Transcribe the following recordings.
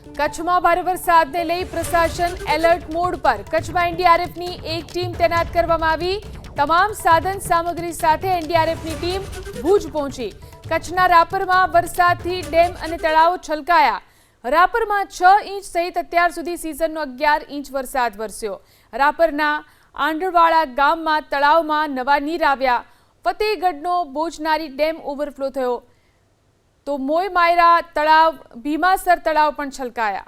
કચ્છમાં ભારે વરસાદને લઈ પ્રશાસન એલર્ટ મોડ પર। કચ્છમાં એનડીઆરએફની એક ટીમ તૈનાત કરવામાં આવી। તમામ સાધન સામગ્રી સાથે એનડીઆરએફની ટીમ ભુજ પહોંચી। કચ્છના રાપરમાં વરસાદથી ડેમ અને તળાવો છલકાયા। રાપરમાં 6 ઇંચ સહિત અત્યાર સુધી સિઝનનો 11 ઇંચ વરસાદ વરસ્યો। રાપરના આંડળવાડા ગામમાં તળાવમાં નવા નીર આવ્યા। ફતેહગઢનો બોચનારી ડેમ ઓવરફ્લો થયો તો મોય માયરા તળાવ, ભીમાસર તળાવ પણ છલકાયા।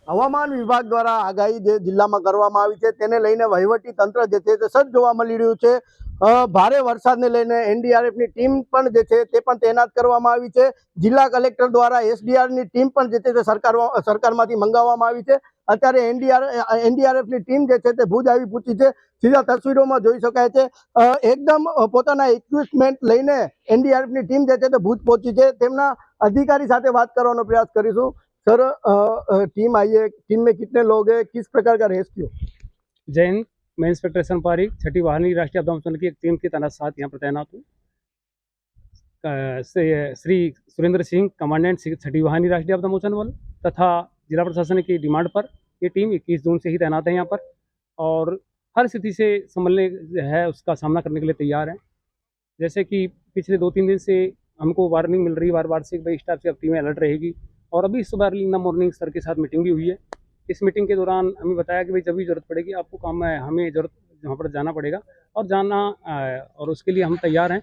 હવામાન વિભાગ દ્વારા આગાહી જે જિલ્લામાં કરવામાં આવી છે તેને લઈને વહીવટી તંત્ર જે છે તે સજ્જ જોવા મળી રહ્યું છે। ભારે વરસાદને લઈને એનડીઆરએફની ટીમ પણ જે છે તે પણ તૈનાત કરવામાં આવી છે। જિલ્લા કલેક્ટર દ્વારા એસડીઆરની ટીમ પણ જે છે તે સરકારમાંથી મંગાવવામાં આવી છે। અત્યારે એનડીઆરએફની ટીમ જે છે તે ભુજ આવી પહોંચી છે। સીધા તસવીરોમાં જોઈ શકાય છે એકદમ પોતાના ઇક્વિપમેન્ટ લઈને એનડીઆરએફની ટીમ જે છે તે ભુજ પહોંચી છે। તેમના અધિકારી સાથે વાત કરવાનો प्रयास करीશું। सर, टीम आई है, टीम में कितने लोग हैं, किस प्रकार का रेस्क्यू? जय हिंद। मैं इंस्पेक्टर एस पारिक, छठी वाहिनी राष्ट्रीय आपदा मोचन की एक टीम के साथ यहाँ पर तैनात हूँ। श्री सुरेंद्र सिंह, कमांडेंट छठी वाहिनी राष्ट्रीय आपदा मोचन बल तथा जिला प्रशासन की डिमांड पर ये टीम 21 जून से ही तैनात है यहाँ पर और हर स्थिति से संभलने है उसका सामना करने के लिए तैयार है। जैसे कि पिछले 2-3 दिन से हमको वार्निंग मिल रही है बार बार से भाई स्टाफ से अब टीमें अलर्ट रहेगी और अभी सुबह early in the morning sir के साथ मीटिंग भी हुई है। इस मीटिंग के दौरान हमें बताया कि भाई जब भी जरूरत पड़ेगी आपको काम में हमें जरूरत वहाँ पर जाना पड़ेगा और जाना और उसके लिए हम तैयार हैं।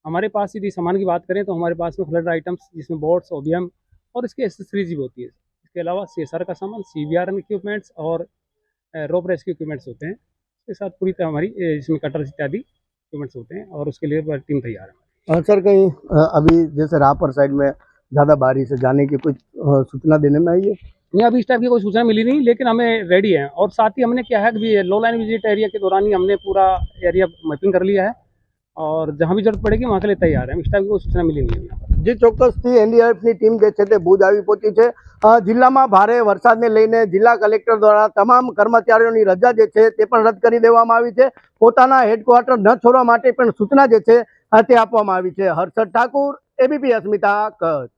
हमारे पास यदि सामान की बात करें तो हमारे पास में फ्लड आइटम्स जिसमें बोट्स, ओबीएम और इसके एसेसरीज भी होती है। इसके अलावा सीएसआर का सामान, सीवीआरएन इक्विपमेंट्स और रोप रेस्क्यू इक्विपमेंट्स होते हैं। इसके साथ पूरी तरह हमारी इसमें कटर्स इत्यादि इक्विपमेंट्स होते हैं और उसके लिए टीम तैयार है। सर, कहीं अभी जैसे रापर साइड में ज़्यादा बारिश है, जाने की कुछ सूचना देने में आई है? नहीं, अभी इस टाइप की कोई सूचना मिली नहीं, लेकिन हमें रेडी है और साथ ही हमने क्या है कि लो लाइन विजिट एरिया के दौरान ही हमने पूरा एरिया मैपिंग कर लिया है और जहाँ भी जरूरत पड़ेगी वहाँ के लिए तैयार है। इस टाइप की कोई सूचना मिली नहीं है। जी, ચોક્કસથી એનડીઆરએફની ટીમ જે છે તે ભુજ આવી પહોંચી છે। જિલ્લામાં ભારે વરસાદને લઈને જિલ્લા કલેક્ટર દ્વારા તમામ કર્મચારીઓની રજા જે છે તે પણ રદ કરી દેવામાં આવી છે। પોતાના હેડક્વાર્ટર ન છોડવા માટે પણ સૂચના જે છે તે આપવામાં આવી છે। હર્ષદ ઠાકુર, એબીપી અસ્મિતા, કચ્છ।